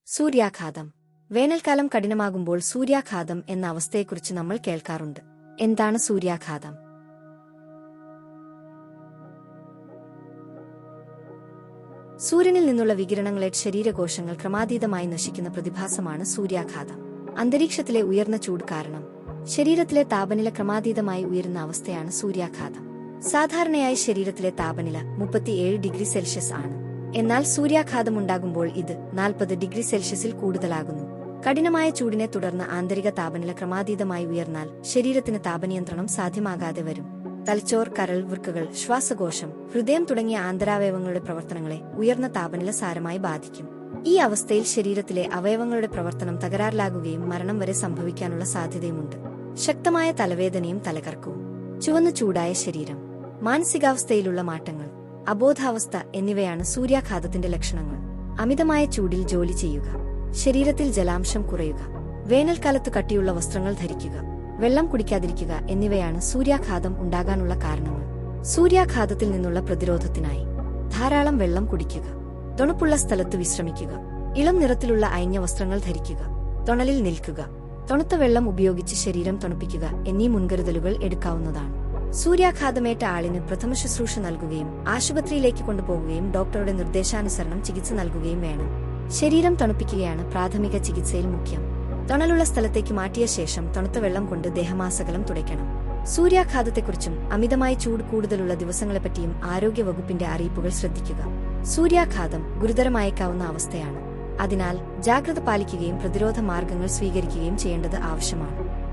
സൂര്യാഘാതം. വേനൽക്കാലം കഠിനമാകുമ്പോൾ സൂര്യാഘാതം എന്ന അവസ്ഥയെക്കുറിച്ച് നമ്മൾ കേൾക്കാറുണ്ട്. എന്താണ് സൂര്യാഘാതം? സൂര്യനിൽ നിന്നുള്ള വികിരണങ്ങളെ ശരീരകോശങ്ങൾ ക്രമാതീതമായി നശിക്കുന്ന പ്രതിഭാസമാണ് സൂര്യാഘാതം. അന്തരീക്ഷത്തിലെ ഉയർന്ന ചൂട് കാരണം ശരീരത്തിലെ താപനില ക്രമാതീതമായി ഉയരുന്ന അവസ്ഥയാണ് സൂര്യാഘാതം. സാധാരണയായി ശരീരത്തിലെ താപനില 37 ഡിഗ്രി സെൽഷ്യസ് ആണ്. എന്നാൽ സൂര്യാഘാതമുണ്ടാകുമ്പോൾ ഇത് 40 ഡിഗ്രി സെൽഷ്യസിൽ കൂടുതലാകുന്നു. കഠിനമായ ചൂടിനെ തുടർന്ന് ആന്തരിക താപനില ക്രമാതീതമായി ഉയർന്നാൽ ശരീരത്തിന് താപനിയന്ത്രണം സാധ്യമാകാതെ വരും. തലച്ചോർ, കരൾ, വൃക്കകൾ, ശ്വാസകോശം, ഹൃദയം തുടങ്ങിയ ആന്തരാവയവങ്ങളുടെ പ്രവർത്തനങ്ങളെ ഉയർന്ന താപനില സാരമായി ബാധിക്കും. ഈ അവസ്ഥയിൽ ശരീരത്തിലെ അവയവങ്ങളുടെ പ്രവർത്തനം തകരാറിലാകുകയും മരണം വരെ സംഭവിക്കാനുള്ള സാധ്യതയുമുണ്ട്. ശക്തമായ തലവേദനയും തലകറക്കവും, ചുവന്നു ചൂടായ ശരീരം, മാനസികാവസ്ഥയിലുള്ള മാറ്റങ്ങൾ, അബോധാവസ്ഥ എന്നിവയാണ് സൂര്യാഘാതത്തിന്റെ ലക്ഷണങ്ങൾ. അമിതമായ ചൂടിൽ ജോലി ചെയ്യുക, ശരീരത്തിൽ ജലാംശം കുറയുക, വേനൽക്കാലത്ത് കട്ടിയുള്ള വസ്ത്രങ്ങൾ ധരിക്കുക, വെള്ളം കുടിക്കാതിരിക്കുക എന്നിവയാണ് സൂര്യാഘാതം ഉണ്ടാകാനുള്ള കാരണങ്ങൾ. സൂര്യാഘാതത്തിൽ നിന്നുള്ള പ്രതിരോധത്തിനായി ധാരാളം വെള്ളം കുടിക്കുക, തണുപ്പുള്ള സ്ഥലത്ത് വിശ്രമിക്കുക, ഇളം നിറത്തിലുള്ള അയഞ്ഞ വസ്ത്രങ്ങൾ ധരിക്കുക, തണലിൽ നിൽക്കുക, തണുത്ത വെള്ളം ഉപയോഗിച്ച് ശരീരം തണുപ്പിക്കുക എന്നീ മുൻകരുതലുകൾ എടുക്കാവുന്നതാണ്. സൂര്യാഘാതമേറ്റ ആളിന് പ്രഥമ ശുശ്രൂഷ നൽകുകയും ആശുപത്രിയിലേക്ക് കൊണ്ടുപോകുകയും ഡോക്ടറുടെ നിർദ്ദേശാനുസരണം ചികിത്സ നൽകുകയും വേണം. ശരീരം തണുപ്പിക്കുകയാണ് പ്രാഥമിക ചികിത്സയിൽ മുഖ്യം. തണലുള്ള സ്ഥലത്തേക്ക് മാറ്റിയ ശേഷം തണുത്ത വെള്ളം കൊണ്ട് ദേഹമാസകലം തുടയ്ക്കണം. സൂര്യാഘാതത്തെക്കുറിച്ചും അമിതമായി ചൂട് കൂടുതലുള്ള ദിവസങ്ങളെപ്പറ്റിയും ആരോഗ്യവകുപ്പിന്റെ അറിയിപ്പുകൾ ശ്രദ്ധിക്കുക. സൂര്യാഘാതം ഗുരുതരമായേക്കാവുന്ന അവസ്ഥയാണ്. അതിനാൽ ജാഗ്രത പാലിക്കുകയും പ്രതിരോധ മാർഗങ്ങൾ സ്വീകരിക്കുകയും ചെയ്യേണ്ടത് ആവശ്യമാണ്.